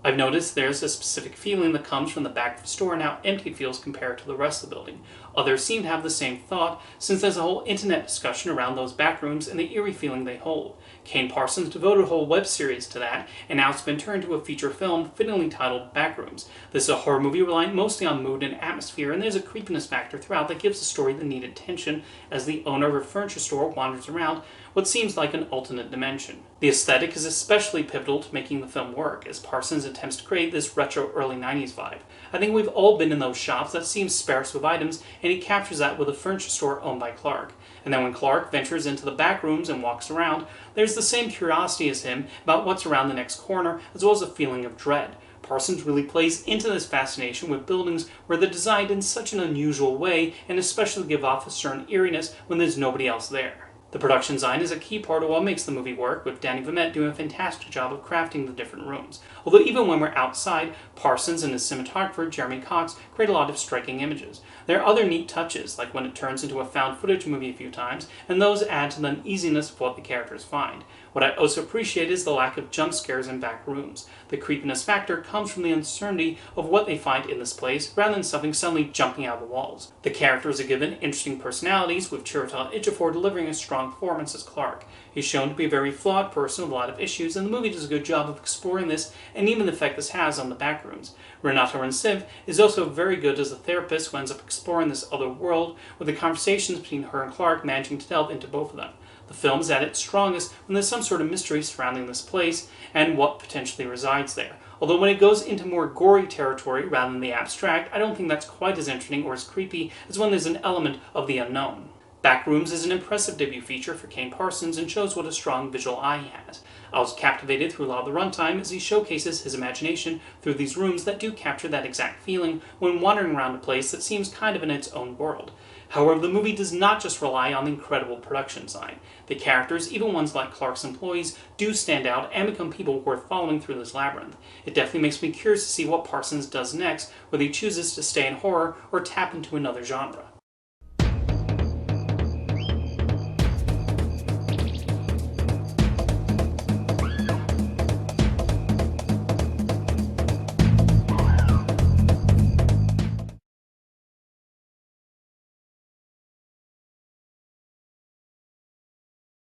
I've noticed there's a specific feeling that comes from the back of the store and how empty it feels compared to the rest of the building. Others seem to have the same thought, since there's a whole internet discussion around those backrooms and the eerie feeling they hold. Kane Parsons devoted a whole web series to that, and now it's been turned into a feature film fittingly titled Backrooms. This is a horror movie relying mostly on mood and atmosphere, and there's a creepiness factor throughout that gives the story the needed tension as the owner of a furniture store wanders around what seems like an alternate dimension. The aesthetic is especially pivotal to making the film work, as Parsons attempts to create this retro early 90s vibe. I think we've all been in those shops that seem sparse with items, and he captures that with a furniture store owned by Clark. And then when Clark ventures into the back rooms and walks around, there's the same curiosity as him about what's around the next corner, as well as a feeling of dread. Parsons really plays into this fascination with buildings where they're designed in such an unusual way, and especially give off a certain eeriness when there's nobody else there. The production design is a key part of what makes the movie work, with Danny Vermette doing a fantastic job of crafting the different rooms. Although even when we're outside, Parsons and his cinematographer Jeremy Cox create a lot of striking images. There are other neat touches, like when it turns into a found footage movie a few times, and those add to the uneasiness of what the characters find. What I also appreciate is the lack of jump scares in back rooms. The creepiness factor comes from the uncertainty of what they find in this place, rather than something suddenly jumping out of the walls. The characters are given interesting personalities, with Chiwetel Ejiofor delivering a strong performance as Clark. He's shown to be a very flawed person with a lot of issues, and the movie does a good job of exploring this and even the effect this has on the backrooms. Renato Rensiv is also very good as a therapist who ends up exploring this other world, with the conversations between her and Clark managing to delve into both of them. The film is at its strongest when there's some sort of mystery surrounding this place and what potentially resides there. Although when it goes into more gory territory rather than the abstract, I don't think that's quite as interesting or as creepy as when there's an element of the unknown. Backrooms is an impressive debut feature for Kane Parsons and shows what a strong visual eye he has. I was captivated through a lot of the runtime as he showcases his imagination through these rooms that do capture that exact feeling when wandering around a place that seems kind of in its own world. However, the movie does not just rely on the incredible production design. The characters, even ones like Clark's employees, do stand out and become people worth following through this labyrinth. It definitely makes me curious to see what Parsons does next, whether he chooses to stay in horror or tap into another genre.